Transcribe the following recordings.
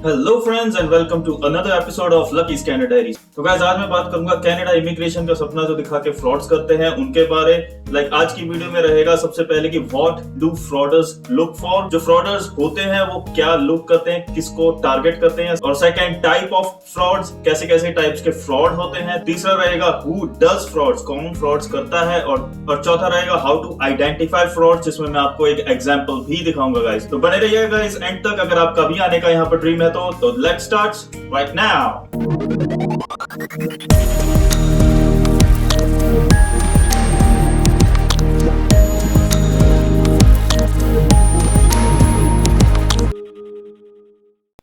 Hello friends and welcome to another episode of Lucky's Canada diaries. तो guys आज मैं बात करूंगा कनाडा इमिग्रेशन का सपना जो दिखा के फ्रॉड्स करते हैं उनके बारे। आज की वीडियो में रहेगा सबसे पहले कि व्हाट डू फ्रॉडर्स लुक फॉर, जो फ्रॉडर्स होते हैं वो क्या लुक करते हैं, किसको टारगेट करते हैं, और सेकंड टाइप ऑफ फ्रॉड्स, कैसे कैसे टाइप्स के फ्रॉड होते हैं। तीसरा रहेगा हु डज फ्रॉड्स, कौन फ्रॉड्स करता है, और चौथा रहेगा हाउ टू आइडेंटिफाई फ्रॉड्स, जिसमें मैं आपको एक एग्जांपल भी दिखाऊंगा गाइस। तो बने रहिएगा गाइस एंड तक। अगर आपका भी आने का यहाँ पर ड्रीम है तो let's start right now.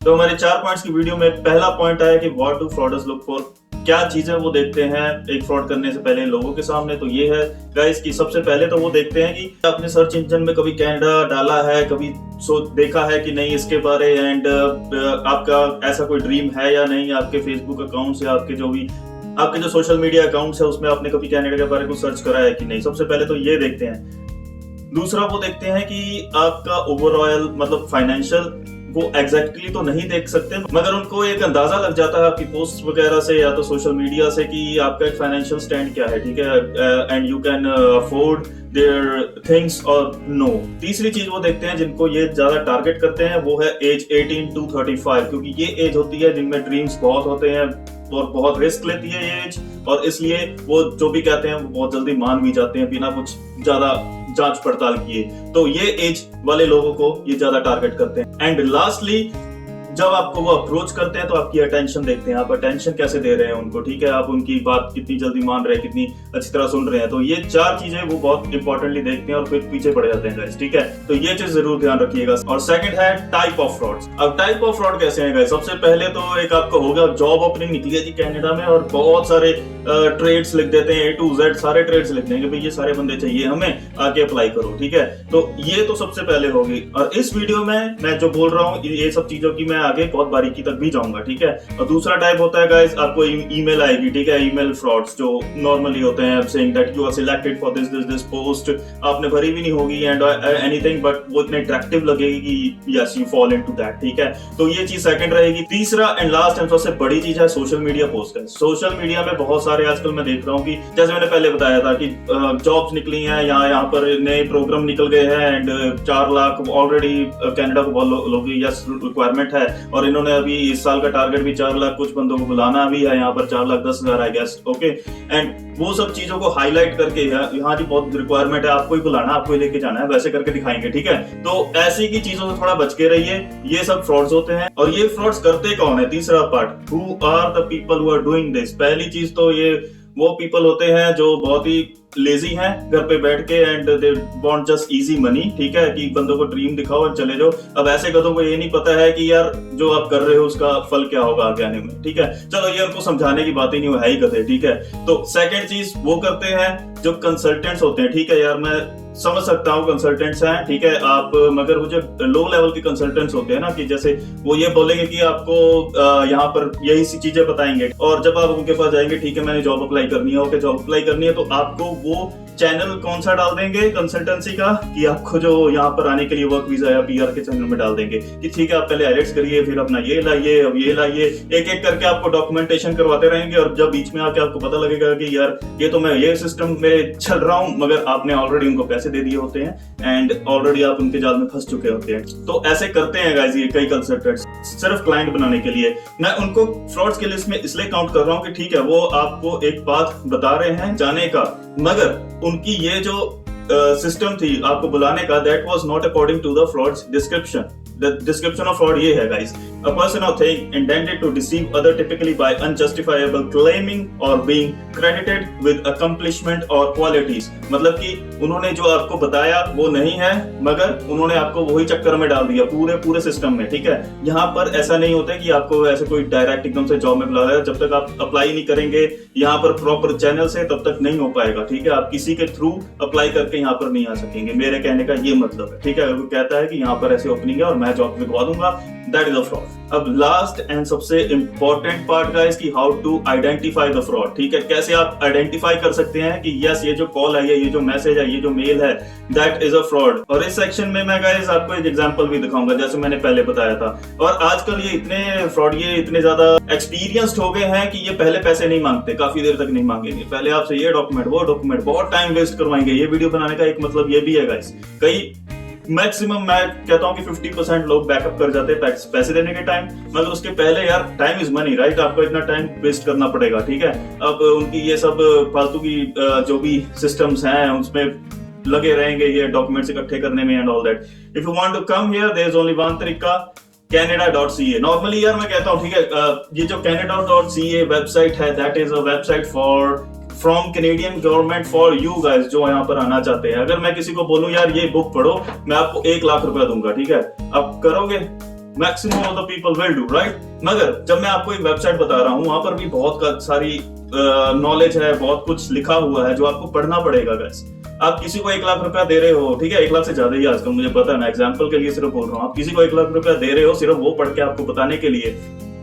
तो हमारे 4 पॉइंट्स की वीडियो में पहला पॉइंट आया कि व्हाट डू फ्रॉडर्स लुक फॉर, क्या चीजें वो देखते हैं एक फ्रॉड करने से पहले लोगों के सामने। तो ये है गाइस कि सबसे पहले तो वो देखते हैं कि आपने सर्च इंजन में कभी कनाडा डाला है, कभी देखा है कि नहीं इसके बारे, एंड आपका ऐसा कोई ड्रीम है या नहीं, आपके फेसबुक अकाउंट्स या आपके जो सोशल मीडिया अकाउंट्स है उसमें आपने कभी कनाडा के बारे में सर्च करा है कि नहीं। सबसे पहले तो ये देखते हैं। दूसरा वो देखते हैं कि आपका ओवरऑल मतलब फाइनेंशियल वो एग्जैक्टली तो नहीं देख सकते, मगर उनको एक अंदाजा लग जाता है आपकी पोस्ट वगैरह से या तो सोशल मीडिया से कि आपका एक फाइनेंशियल स्टैंड क्या है, ठीक है, and you can afford their things और नो। तीसरी चीज वो देखते हैं जिनको ये ज्यादा टारगेट करते हैं, वो है एज 18 to 35, क्योंकि ये एज होती है जिनमें ड्रीम्स बहुत होते हैं और बहुत रिस्क लेती है ये एज, और इसलिए वो जो भी कहते हैं वो बहुत जल्दी मान भी जाते हैं बिना कुछ ज्यादा जांच पड़ताल किए। तो ये एज वाले लोगों को ये ज्यादा टारगेट करते हैं। एंड लास्टली जब आपको वो अप्रोच करते हैं तो आपकी अटेंशन देखते हैं, आप अटेंशन कैसे दे रहे हैं उनको, ठीक है, आप उनकी बात कितनी जल्दी मान रहे हैं, कितनी अच्छी तरह सुन रहे हैं। तो ये 4 चीजें वो बहुत इंपॉर्टेंटली देखते हैं और फिर पीछे पड़ जाते हैं गाइस, ठीक है। तो ये चीज जरूर ध्यान रखिएगा। और सेकंड है टाइप ऑफ फ्रॉड्स। अब टाइप ऑफ फ्रॉड कैसे हैं गाइस? सबसे पहले तो एक आपको होगा जॉब ओपनिंग निकली है जी कनाडा में और बहुत सारे ट्रेड्स लिख देते हैं, A to Z सारे ट्रेड्स लिख देंगे, भाई ये सारे बंदे चाहिए हमें, आके अप्लाई करो, ठीक है। तो ये तो सबसे पहले होगी। और इस वीडियो में मैं जो बोल रहा हूँ ये सब चीजों की मैं आगे बहुत बारीकी तक भी जाऊंगा, ठीक है। और दूसरा टाइप होता है गाइस, आपको ईमेल आएगी, ठीक है, ईमेल फ्रॉड्स जो नॉर्मली होते हैं, saying that you are selected for this post, आपने भरी भी नहीं होगी एंड एनीथिंग, बट वो इतने अट्रैक्टिव लगेगी कि yes you fall into that, ठीक है। तो ये चीज सेकंड रहेगी। तीसरा एंड लास्ट एंड सबसे बड़ी चीज है सोशल मीडिया पोस्ट है। सोशल मीडिया में बहुत सारे आजकल मैं देख रहा हूँ कि जैसे मैंने पहले बताया था कि जॉब्स निकली हैं, यहाँ पर नए प्रोग्राम निकल गए हैं एंड 4 लाख ऑलरेडी कनाडा को बहुत लोगों की यस रिक्वायरमेंट है, और इन्होंने अभी इस साल का टारगेट भी 4 लाख कुछ बंदों को बुलाना भी है, यहाँ पर 4,10,000 आई गेस, ओके। एंड वो सब चीजों को हाईलाइट करके यहाँ की बहुत रिक्वायरमेंट है, आपको ही बुलाना, आपको ही लेके जाना है, वैसे करके दिखाएंगे, ठीक है। तो ऐसी की चीजों से थोड़ा बच के रहिए, ये सब फ्रॉड्स होते हैं। और ये फ्रॉड्स करते कौन है? तीसरा part, who are the people who are doing this. पहली चीज तो ये वो पीपल होते हैं जो बहुत ही लेजी हैं घर पे बैठ के, and they want just easy money, ठीक है, कि बंदों को ड्रीम दिखाओ और चले जाओ। अब ऐसे गधों को ये नहीं पता है कि यार जो आप कर रहे हो उसका फल क्या होगा आगे आने में, ठीक है। चलो ये उनको समझाने की बात ही नहीं है ही गधे, ठीक है। तो सेकंड चीज वो करते हैं जो कंसल्टेंट्स होते हैं, ठीक है यार, मैं समझ सकता हूँ कंसल्टेंट्स हैं, ठीक है आप, मगर वो जो लो लेवल के कंसल्टेंट्स होते हैं ना, कि जैसे वो ये बोलेंगे कि आपको यहाँ पर यही सी चीजें बताएंगे, और जब आप उनके पास जाएंगे, ठीक है मैंने जॉब अप्लाई करनी है, ओके जॉब अप्लाई करनी है, तो आपको वो चैनल कौन सा डाल देंगे कंसल्टेंसी का, कि आपको जो यहाँ पर आने के लिए वर्क वीजा या PR के चैनल में डाल देंगे कि ठीक है आप पहले आईलेट्स करिए, फिर अपना ये लाइए, अब ये लाइए, एक एक करके आपको डॉक्यूमेंटेशन करवाते रहेंगे। और जब बीच में आके आपको पता लगेगा कि यार ये तो मैं ये सिस्टम में चल रहा हूँ, मगर आपने ऑलरेडी उनको पैसे दे दिए होते हैं एंड ऑलरेडी आप उनके जाल में फंस चुके होते हैं। तो ऐसे करते हैं गाइस ये कई कंसल्टेंट्स सिर्फ क्लाइंट बनाने के लिए। मैं उनको फ्रॉड्स की लिस्ट में इसलिए काउंट कर रहा हूँ कि ठीक है वो आपको एक बात बता रहे हैं जाने का, मगर उनकी ये जो सिस्टम थी आपको बुलाने का, that was not according to the frauds description. The description of fraud ये है guys, a person or thing intended to deceive other typically by unjustifiable claiming or being credited with accomplishment or qualities। मतलब कि उन्होंने जो आपको बताया वो नहीं है, मगर उन्होंने आपको वही चक्कर में डाल दिया पूरे सिस्टम में, ठीक है। यहाँ पर ऐसा नहीं होता कि आपको ऐसे कोई डायरेक्ट एकदम से जॉब में बुला रहा है, जब तक आप अप्लाई नहीं करेंगे यहाँ पर प्रॉपर चैनल से तब तक नहीं हो पाएगा, ठीक है। आप किसी के थ्रू अप्लाई करके यहाँ पर नहीं आ सकेंगे, मेरे कहने का ये मतलब है, ठीक है। अगर कोई कहता है कि यहाँ पर ऐसे ओपनिंग है और मैं जॉब दिलवा दूंगा, दैट इज अ फ्रॉड। अब लास्ट एंड सबसे इंपॉर्टेंट पार्ट गाइस कि how to identify the fraud. ठीक है, कैसे आप आइडेंटिफाई कर सकते हैं कि यस ये जो कॉल आई है, ये जो मैसेज है, ये जो मेल है, दैट इज अ फ्रॉड। और इस सेक्शन में मैं गाइस आपको एक एग्जांपल भी दिखाऊंगा जैसे मैंने पहले बताया था। और आजकल ये इतने फ्रॉड, ये इतने ज्यादा एक्सपीरियंस्ड हो गए हैं कि ये पहले पैसे नहीं मांगते, काफी देर तक नहीं मांगेंगे, पहले आपसे ये डॉक्यूमेंट वो डॉक्यूमेंट, बहुत टाइम वेस्ट करवाएंगे। ये वीडियो बनाने का एक मतलब ये भी है गाइस, कई मैक्सिमम मैं कहता हूं कि 50% लोग बैकअप कर जाते हैं पैसे देने के टाइम, मगर उसके पहले यार टाइम इज मनी राइट, आपको इतना टाइम वेस्ट करना पड़ेगा। ठीक है, अब उनकी ये सब फालतू की जो भी सिस्टम्स हैं उसमें लगे रहेंगे ये डॉक्यूमेंट्स इकट्ठे करने में and all that. If you want to come here there is only one तरीका, canada.ca। नॉर्मली यार मैं कहता हूं ठीक है, ये जो canada.ca वेबसाइट है that is a website for from Canadian government for you guys जो यहाँ पर आना चाहते हैं। अगर मैं किसी को बोलूं यार ये बुक पढ़ो, मैं आपको 1 लाख रुपया दूंगा, ठीक है, आप करोगे? Maximum of the people will do right. मगर जब मैं आपको एक वेबसाइट बता रहा हूँ वहां पर भी बहुत सारी नॉलेज है, बहुत कुछ लिखा हुआ है जो आपको पढ़ना पड़ेगा गाइस। आप किसी को 1 लाख रुपया दे रहे हो, ठीक है, 1 लाख से ज्यादा ही आजकल मुझे पता है, मैं एग्जांपल के लिए सिर्फ बोल रहा हूँ, आप किसी को 1 लाख रुपया दे रहे हो सिर्फ वो पढ़ के आपको बताने के लिए,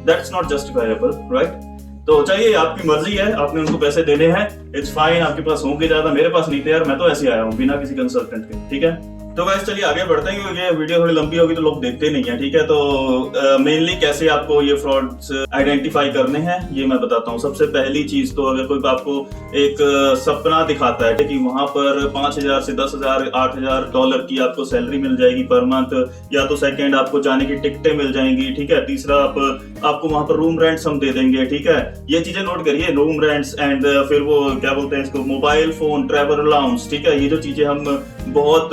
दैट्स नॉट जस्टिफाइबल राइट। तो चाहिए आपकी मर्जी है, आपने उनको पैसे देने हैं, इट्स फाइन, आपके पास होंगे ज्यादा, मेरे पास नहीं थे यार, मैं तो ऐसे आया हूँ बिना किसी कंसल्टेंट के। ठीक है, तो गाइस चलिए आगे बढ़ते हैं क्योंकि ये वीडियो थोड़ी लंबी होगी तो लोग देखते नहीं है। ठीक है, तो मेनली कैसे आपको ये फ्रॉड्स आइडेंटिफाई करने हैं ये मैं बताता हूँ। सबसे पहली चीज तो अगर कोई आपको एक सपना दिखाता है कि वहां पर 5,000 से 10,000 $8,000 की आपको सैलरी मिल जाएगी पर मंथ, या तो सेकंड आपको जाने की टिकटें मिल जाएंगी, ठीक है, तीसरा आपको वहां पर रूम रेंट्स हम दे देंगे। ठीक है, ये चीजें नोट करिए, रूम रेंट्स एंड फिर वो क्या बोलते हैं इसको, मोबाइल फोन, ट्रैवल अलाउंस। ठीक है, ये जो चीजें हम बहुत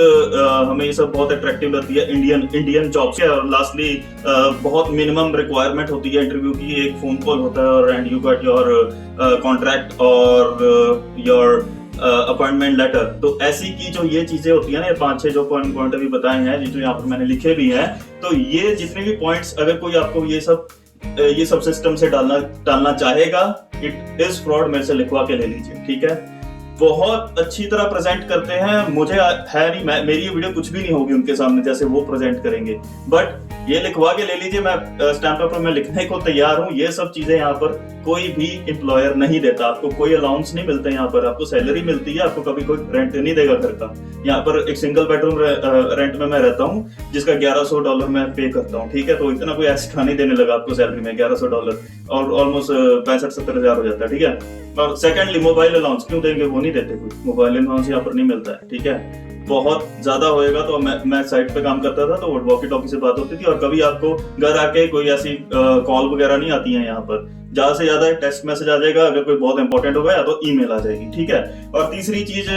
हमें ये सब बहुत अट्रैक्टिव लगती है इंडियन जॉब्स है। और लास्टली बहुत मिनिमम रिक्वायरमेंट होती है इंटरव्यू की, एक फोन कॉल होता है और and you got your contract और योर अपॉइंटमेंट लेटर। तो ऐसी की जो ये चीजें होती है ना, ये 5-6 जो पॉइंट अभी बताए हैं, जो यहाँ पर मैंने लिखे भी हैं, तो ये जितने भी पॉइंट्स अगर कोई आपको ये सब सिस्टम से डालना चाहेगा, इट इज फ्रॉड, मेरे से लिखवा के ले लीजिए। ठीक है, बहुत अच्छी तरह प्रेजेंट करते हैं, मुझे है नहीं, मेरी ये वीडियो कुछ भी नहीं होगी उनके सामने जैसे वो प्रेजेंट करेंगे, बट ये लिखवा के ले लीजिए, मैं स्टैम्प पेपर में लिखने को तैयार हूँ। ये सब चीजें यहाँ पर कोई भी एम्प्लॉयर नहीं देता, आपको कोई अलाउंस नहीं मिलता, यहाँ पर आपको सैलरी मिलती है, आपको कभी कोई रेंट नहीं देगा घर का। यहाँ पर एक सिंगल बेडरूम रेंट में मैं रहता हूँ जिसका $1,100 मैं पे करता हूँ। ठीक है, तो इतना कोई एक्स्ट्रा नहीं देने लगा आपको सैलरी में, $1,100 और ऑलमोस्ट 65-70 हजार हो जाता है। ठीक है, और सेकेंडली मोबाइल अलाउंस क्यों देंगे, वो नहीं देते, कोई मोबाइल अलाउंस यहाँ पर नहीं मिलता है। ठीक है, बहुत ज्यादा होएगा तो मैं साइट पे काम करता था तो वॉकी टॉकी से बात होती थी, और कभी आपको घर आके कोई ऐसी कॉल वगैरह नहीं आती है। यहाँ पर ज्यादा से ज्यादा टेक्स्ट मैसेज आ जाएगा, अगर कोई बहुत इंपॉर्टेंट होगा या तो ईमेल आ जाएगी। ठीक है, और तीसरी चीज,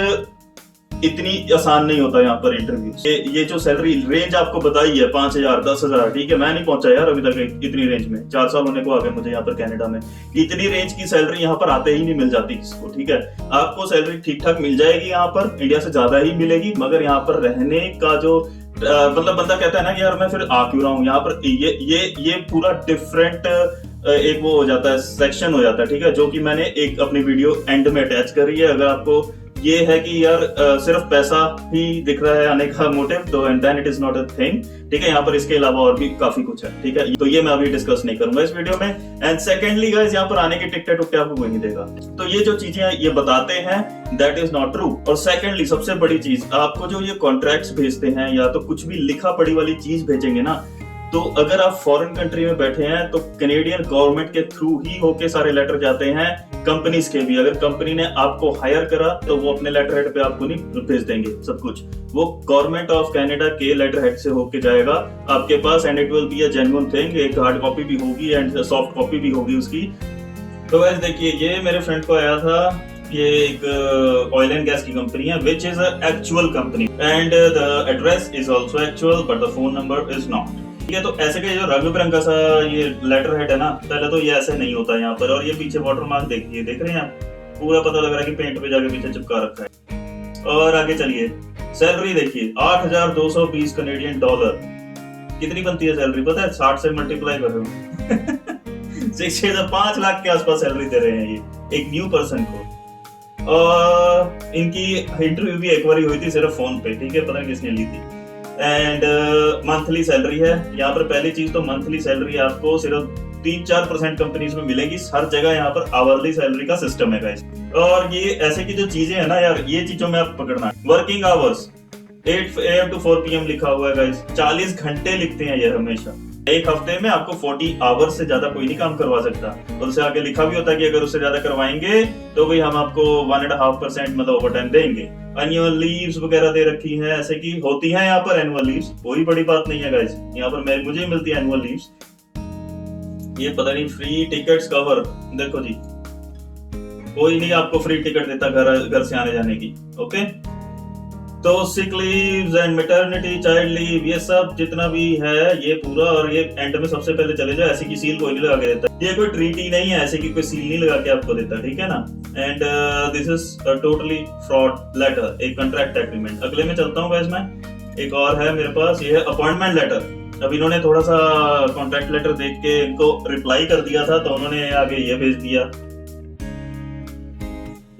इतनी आसान नहीं होता यहाँ पर इंटरव्यू। ये जो सैलरी रेंज आपको बताई है 5,000 10,000, ठीक है, मैं नहीं पहुंचा यार अभी तक इतनी रेंज में, 4 साल होने को आ गए मुझे यहाँ पर कनाडा में। इतनी रेंज की सैलरी यहाँ पर आते ही नहीं मिल जाती किसको। ठीक है, आपको सैलरी ठीक ठाक मिल जाएगी यहाँ पर, इंडिया से ज्यादा ही मिलेगी, मगर यहाँ पर रहने का जो मतलब बंदा कहता है ना कि यार मैं फिर आ क्यों रहा हूँ यहाँ पर, ये पूरा डिफरेंट एक वो हो जाता है, सेक्शन हो जाता है। ठीक है, जो कि मैंने एक अपनी वीडियो एंड में अटैच करी है। अगर आपको ये है कि यार सिर्फ पैसा ही दिख रहा है आने का मोटिव, तो and then it is not a thing. ठीक है, यहाँ पर इसके अलावा और भी काफी कुछ है। ठीक है, तो ये मैं अभी डिस्कस नहीं करूंगा इस वीडियो में। एंड सेकेंडली गाइस, यहाँ पर आने की टिकट उकटे आपको कोई नहीं देगा, तो ये जो चीजें ये बताते हैं दैट इज नॉट ट्रू। और सेकेंडली सबसे बड़ी चीज, आपको जो ये कॉन्ट्रैक्ट्स भेजते हैं या तो कुछ भी लिखा पढ़ी वाली चीज भेजेंगे ना, तो अगर आप फॉरेन कंट्री में बैठे हैं तो कैनेडियन गवर्नमेंट के थ्रू ही होके सारे लेटर जाते हैं, कंपनीज के भी। अगर कंपनी ने आपको हायर करा तो वो अपने लेटर हेड पे आपको नहीं भेज देंगे सब कुछ, वो गवर्नमेंट ऑफ कनाडा के लेटर हेड से होके जाएगा आपके पास, and it will be a genuine thing. एक हार्ड कॉपी भी होगी एंड सॉफ्ट कॉपी भी होगी उसकी। तो गाइस देखिए, ये मेरे फ्रेंड को आया था, ये एक ऑयल एंड गैस की कंपनी है, which is a actual company and the address is also actual but the phone number is not. ठीक है, तो ऐसे का जो रंग बिरंगा सा ये लेटर हेड है ना, पहले तो ये ऐसे नहीं होता यहाँ पर। और ये पीछे वाटर मार्क देखिए, देख रहे हैं आप, पूरा पता लग रहा है कि पेंट पे जाके पीछे चिपका रखा है। और आगे चलिए, सैलरी देखिए, $8,220 कैनेडियन। कितनी बनती है सैलरी पता है? 60 से मल्टीप्लाई कर रहे हो 5 लाख के आसपास सैलरी दे रहे हैं ये एक न्यू पर्सन को। और इनकी इंटरव्यू भी एक बार हुई थी सिर्फ फोन पे। ठीक है, पता नहीं किसने ली थी। एंड मंथली सैलरी है यहाँ पर। पहली चीज तो मंथली सैलरी आपको सिर्फ 3-4% कंपनीज में मिलेगी, हर जगह यहाँ पर आवरली सैलरी का सिस्टम है गाइस। और ये ऐसे की जो चीजें है ना यार, ये चीजों में आप पकड़ना। Working hours 8 AM to 4 PM लिखा हुआ है गाइस, 40 घंटे लिखते हैं ये हमेशा। एक हफ्ते में आपको 40 आवर्स से ज्यादा कोई नहीं काम करवा सकता। और उससे आगे लिखा भी होता है कि अगर उससे ज्यादा करवाएंगे तो भाई हम आपको 1.5% मतलब ओवरटाइम देंगे। एनुअल लीव्स वगैरह दे रखी है, ऐसे की होती है यहाँ पर एनुअल लीव्स, कोई बड़ी बात नहीं है गाइस। यहाँ पर मुझे मिलती है एनुअल लीव्स। ये पता नहीं फ्री टिकट्स कवर, देखो जी कोई नहीं आपको फ्री टिकट देता घर से आने जाने की। ओके, तो sick leaves and maternity, child leave, ये सब जितना भी है ये पूरा। और ये एंड में सबसे पहले चले जाओ, ऐसी की सील कोई नहीं लगा के देता, ये कोई ट्रीटी नहीं है, ऐसे की कोई सील नहीं लगा के आपको देता, ठीक है ना। And this is totally fraud letter, एक कॉन्ट्रैक्ट एग्रीमेंट। अगले में चलता हूँ गाइस मैं, एक और है मेरे पास, ये है अपॉइंटमेंट लेटर। अब इन्होंने थोड़ा सा कॉन्ट्रैक्ट लेटर देख के इनको रिप्लाई कर दिया था, तो उन्होंने आगे ये भेज दिया।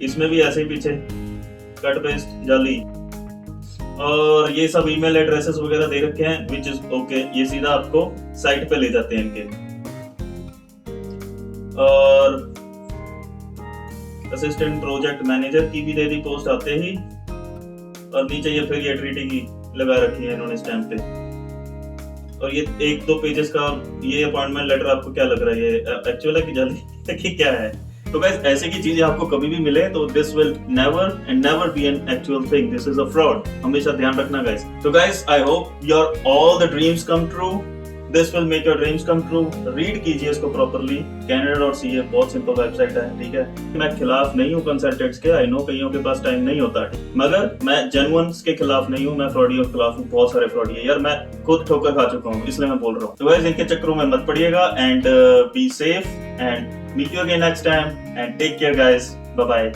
इसमें भी ऐसे ही पीछे कट पेस्ट जाली, और ये सब ईमेल एड्रेसेस वगैरह दे रखे हैं, विच इज ओके। ये सीधा आपको साइट पे ले जाते हैं इनके। और असिस्टेंट प्रोजेक्ट मैनेजर की भी दे दी पोस्ट आते ही, और नीचे ये फिर ये ट्रीटी की लगा रखी है इन्होंने स्टैम्प पे। और ये 1-2 पेजेस का ये अपॉइंटमेंट लेटर आपको क्या लग रहा है, ये एक्चुअल है कि जाली कि क्या है। तो गाइस ऐसे की चीजें आपको कभी भी मिले तो this will never and never be an actual thing, this is a fraud, हमेशा ध्यान रखना गाइस। तो guys I hope your all the dreams come true, this will make your dreams come true. Read कीजिए इसको properly, canada.ca बहुत simple website है, ठीक है। मैं खिलाफ नहीं हूँ कंसल्टेंट्स के, आई नो कईयों के पास टाइम नहीं होता, मगर मैं जेन्युइन्स के खिलाफ नहीं हूँ, मैं फ्रॉडियों के खिलाफ हूँ। बहुत सारे फ्रॉडी है यार, मैं खुद ठोकर खा चुका हूँ, इसलिए मैं बोल रहा हूँ। तो गाइस इनके चक्करों में मत पड़िएगा, and be safe and meet you again next time and take care guys, bye bye।